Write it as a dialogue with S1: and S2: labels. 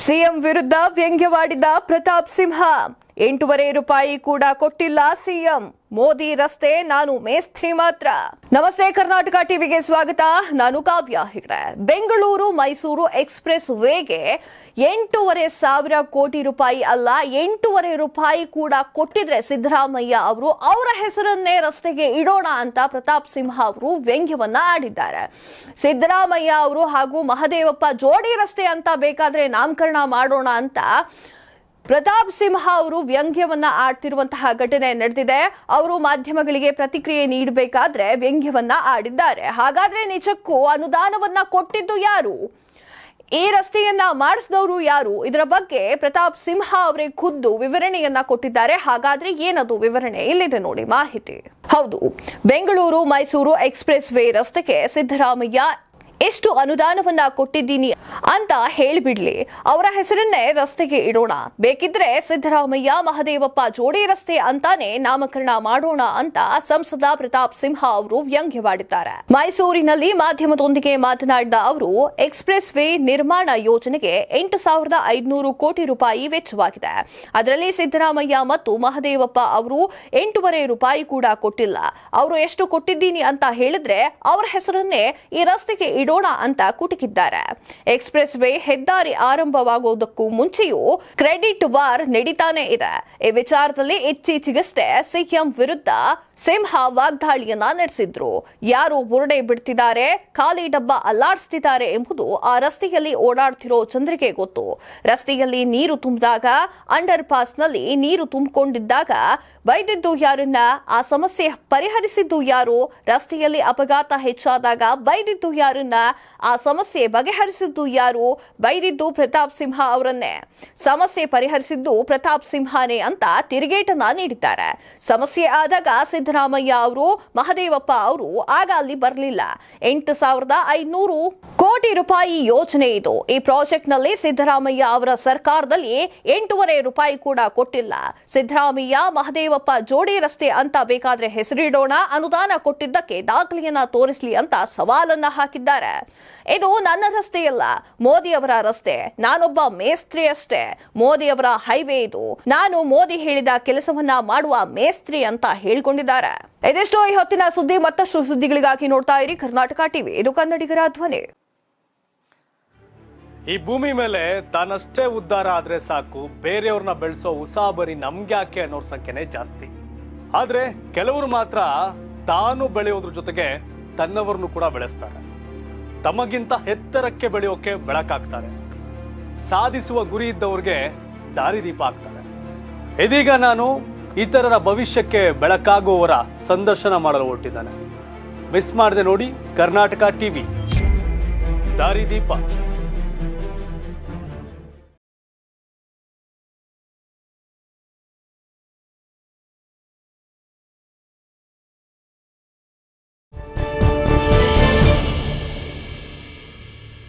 S1: CM ವಿರುದ್ಧ ವ್ಯಂಗ್ಯವಾಡಿದ ಪ್ರತಾಪ್ ಸಿಂಹ. 8.5 ರೂಪಾಯಿ ಕೂಡ ಕೊಟ್ಟಿಲ್ಲ ಸಿಎಂ. ಮೋದಿ ರಸ್ತೆ, ನಾನು ಮೇಸ್ತ್ರಿ ಮಾತ್ರ. ನಮಸ್ತೆ, ಕರ್ನಾಟಕ ಟಿವಿಗೆ ಸ್ವಾಗತ. ನಾನು ಕಾವ್ಯ ಹೆಗಡೆ. ಬೆಂಗಳೂರು ಮೈಸೂರು ಎಕ್ಸ್ಪ್ರೆಸ್ ವೇಗೆ 8,500 ಕೋಟಿ ರೂಪಾಯಿ ಅಲ್ಲ, 8.5 ರೂಪಾಯಿ ಕೂಡ ಕೊಟ್ಟಿದ್ರೆ ಸಿದ್ದರಾಮಯ್ಯ ಅವರು ಅವರ ಹೆಸರನ್ನೇ ರಸ್ತೆಗೆ ಇಡೋಣ ಅಂತ ಪ್ರತಾಪ್ ಸಿಂಹ ಅವರು ವ್ಯಂಗ್ಯವನ್ನ ಆಡಿದ್ದಾರೆ. ಸಿದ್ದರಾಮಯ್ಯ ಅವರು ಹಾಗೂ ಮಹದೇವಪ್ಪ ಜೋಡಿ ರಸ್ತೆ ಅಂತ ಬೇಕಾದ್ರೆ ನಾಮಕರಣ ಮಾಡೋಣ ಅಂತ ಪ್ರತಾಪ್ ಸಿಂಹ ಅವರು ವ್ಯಂಗ್ಯವನ್ನ ಆಡ್ತಿರುವಂತಹ ಘಟನೆ ನಡೆದಿದೆ. ಅವರು ಮಾಧ್ಯಮಗಳಿಗೆ ಪ್ರತಿಕ್ರಿಯೆ ನೀಡಬೇಕಾದ್ರೆ ವ್ಯಂಗ್ಯವನ್ನ ಆಡಿದ್ದಾರೆ. ಹಾಗಾದ್ರೆ ನಿಜಕ್ಕೂ ಅನುದಾನವನ್ನ ಕೊಟ್ಟಿದ್ದು ಯಾರು? ಈ ರಸ್ತೆಯನ್ನ ಮಾಡಿಸಿದವರು ಯಾರು? ಇದರ ಬಗ್ಗೆ ಪ್ರತಾಪ್ ಸಿಂಹ ಅವರೇ ಖುದ್ದು ವಿವರಣೆಯನ್ನ ಕೊಟ್ಟಿದ್ದಾರೆ. ಹಾಗಾದ್ರೆ ಏನದು ವಿವರಣೆ? ಇಲ್ಲಿದೆ ನೋಡಿ ಮಾಹಿತಿ. ಹೌದು, ಬೆಂಗಳೂರು ಮೈಸೂರು ಎಕ್ಸ್ಪ್ರೆಸ್ ವೇ ರಸ್ತೆಗೆ ಸಿದ್ದರಾಮಯ್ಯ ಎಷ್ಟು ಅನುದಾನವನ್ನ ಕೊಟ್ಟಿದ್ದೀನಿ ಅಂತ ಹೇಳಿಬಿಡ್ಲಿ, ಅವರ ಹೆಸರನ್ನೇ ರಸ್ತೆಗೆ ಇಡೋಣ, ಬೇಕಿದ್ರೆ ಸಿದ್ದರಾಮಯ್ಯ ಮಹದೇವಪ್ಪ ಜೋಡಿ ರಸ್ತೆ ಅಂತಾನೆ ನಾಮಕರಣ ಮಾಡೋಣ ಅಂತ ಸಂಸದ ಪ್ರತಾಪ್ ಸಿಂಹ ಅವರು ವ್ಯಂಗ್ಯವಾಡಿದ್ದಾರೆ. ಮೈಸೂರಿನಲ್ಲಿ ಮಾಧ್ಯಮದೊಂದಿಗೆ ಮಾತನಾಡಿದ ಅವರು, ಎಕ್ಸ್ಪ್ರೆಸ್ ವೇ ನಿರ್ಮಾಣ ಯೋಜನೆಗೆ 8,500 ಕೋಟಿ ರೂಪಾಯಿ ವೆಚ್ಚವಾಗಿದೆ. ಅದರಲ್ಲಿ ಸಿದ್ದರಾಮಯ್ಯ ಮತ್ತು ಮಹದೇವಪ್ಪ ಅವರು 8.5 ರೂಪಾಯಿ ಕೂಡ ಕೊಟ್ಟಿಲ್ಲ. ಅವರು ಎಷ್ಟು ಕೊಟ್ಟಿದ್ದೀನಿ ಅಂತ ಹೇಳಿದ್ರೆ ಅವರ ಹೆಸರನ್ನೇ ಈ ರಸ್ತೆಗೆ ಇಡೋಣ ಅಂತ ಕುಟುಕಿದ್ದಾರೆ. ಎಕ್ಸ್ಪ್ರೆಸ್ ವೇ ಹೆದ್ದಾರಿ ಆರಂಭವಾಗುವುದಕ್ಕೂ ಮುಂಚೆಯೂ ಕ್ರೆಡಿಟ್ ವಾರ್ ನಡೀತಾನೆ ಇದೆ. ಈ ವಿಚಾರದಲ್ಲಿ ಇತ್ತೀಚೆಗಷ್ಟೇ ಸಿಎಂ ವಿರುದ್ಧ ಸಿಂಹ ವಾಗ್ದಾಳಿಯನ್ನ ನಡೆಸಿದ್ರು. ಯಾರು ಬುರುಡೆ ಬಿಡ್ತಿದ್ದಾರೆ, ಖಾಲಿ ಡಬ್ಬ ಅಲ್ಲಾಡಿಸ್ತಿದ್ದಾರೆ ಎಂಬುದು ಆ ರಸ್ತೆಯಲ್ಲಿ ಓಡಾಡ್ತಿರೋ ಜನರಿಗೆ ಗೊತ್ತು. ರಸ್ತೆಯಲ್ಲಿ ನೀರು ತುಂಬಿದಾಗ, ಅಂಡರ್ ಪಾಸ್ ನಲ್ಲಿ ನೀರು ತುಂಬಿಕೊಂಡಿದ್ದಾಗ ಬೈದಿದ್ದು ಯಾರನ್ನ? ಆ ಸಮಸ್ಯೆ ಪರಿಹರಿಸಿದ್ದು ಯಾರು? ರಸ್ತೆಯಲ್ಲಿ ಅಪಘಾತ ಹೆಚ್ಚಾದಾಗ ಬೈದಿದ್ದು ಯಾರನ್ನ? ಆ ಸಮಸ್ಯೆ ಬಗೆಹರಿಸಿದ್ದು ಯಾರು? ಬೈದಿದ್ದು ಪ್ರತಾಪ್ ಸಿಂಹ ಅವರನ್ನೇ. ಸಮಸ್ಯೆ ಪರಿಹರಿಸಿದ್ದು ಪ್ರತಾಪ್ ಸಿಂಹನೇ ಅಂತ ತಿರುಗೇಟನ್ನ ನೀಡಿದ್ದಾರೆ. ಸಮಸ್ಯೆ ಆದಾಗ ಸಿದ್ದರಾಮಯ್ಯ ಅವರು, ಮಹದೇವಪ್ಪ ಅವರು ಆಗ ಅಲ್ಲಿ ಬರಲಿಲ್ಲ. 8,500 ಕೋಟಿ ರೂಪಾಯಿ ಯೋಜನೆ ಇದು. ಈ ಪ್ರಾಜೆಕ್ಟ್ ನಲ್ಲಿ ಸಿದ್ದರಾಮಯ್ಯ ಅವರ ಸರ್ಕಾರದಲ್ಲಿ 8.5 ರೂಪಾಯಿ ಕೂಡ ಕೊಟ್ಟಿಲ್ಲ. ಸಿದ್ದರಾಮಯ್ಯ ಮಹದೇವಪ್ಪ ಜೋಡಿ ರಸ್ತೆ ಅಂತ ಬೇಕಾದ್ರೆ ಹೆಸರಿಡೋಣ, ಅನುದಾನ ಕೊಟ್ಟಿದ್ದಕ್ಕೆ ದಾಖಲೆಯನ್ನ ತೋರಿಸಲಿ ಅಂತ ಸವಾಲನ್ನ ಹಾಕಿದ್ದಾರೆ. ಇದು ನನ್ನ ರಸ್ತೆಯಲ್ಲ, ಮೋದಿ ಅವರ ರಸ್ತೆ. ನಾನೊಬ್ಬ ಮೇಸ್ತ್ರಿ ಅಷ್ಟೇ. ಮೋದಿ ಅವರ ಹೈವೇ ಇದು. ನಾನು ಮೋದಿ ಹೇಳಿದ ಕೆಲಸವನ್ನ ಮಾಡುವ ಮೇಸ್ತ್ರಿ ಅಂತ ಹೇಳಿಕೊಂಡಿದ್ದಾರೆ. ಇದೆಷ್ಟೋ ಈ ಹೊತ್ತಿನ ಸುದ್ದಿ. ಮತ್ತಷ್ಟು ಸುದ್ದಿಗಳಿಗಾಗಿ ನೋಡ್ತಾ ಇರಿ ಕರ್ನಾಟಕ ಟಿವಿ. ಇದು ಕನ್ನಡಿಗರ ಧ್ವನಿ.
S2: ಈ ಭೂಮಿ ಮೇಲೆ ತಾನಷ್ಟೇ ಉದ್ಧಾರ ಆದ್ರೆ ಸಾಕು, ಬೇರೆಯವ್ರನ್ನ ಬೆಳೆಸೋ ಉಸಾಬರಿ ನಮ್ಗ್ಯಾಕೆ ಅನ್ನೋರ್ ಸಂಖ್ಯೆನೇ ಜಾಸ್ತಿ. ಆದ್ರೆ ಕೆಲವರು ಮಾತ್ರ ತಾನು ಬೆಳೆಯೋದ್ರ ಜೊತೆಗೆ ತನ್ನವರನ್ನು ಕೂಡ ಬೆಳೆಸ್ತಾರೆ. ತಮಗಿಂತ ಎತ್ತರಕ್ಕೆ ಬೆಳೆಯೋಕೆ ಬೆಳಕಾಗ್ತಾರೆ. ಸಾಧಿಸುವ ಗುರಿ ಇದ್ದವ್ರಿಗೆ ದಾರಿದೀಪ ಆಗ್ತಾರೆ. ಇದೀಗ ನಾನು ಇತರರ ಭವಿಷ್ಯಕ್ಕೆ ಬೆಳಕಾಗುವವರ ಸಂದರ್ಶನ ಮಾಡಲು ಹೊರಟಿದ್ದಾನೆ. ಮಿಸ್ ಮಾಡದೆ ನೋಡಿ ಕರ್ನಾಟಕ ಟಿವಿ ದಾರಿದೀಪ.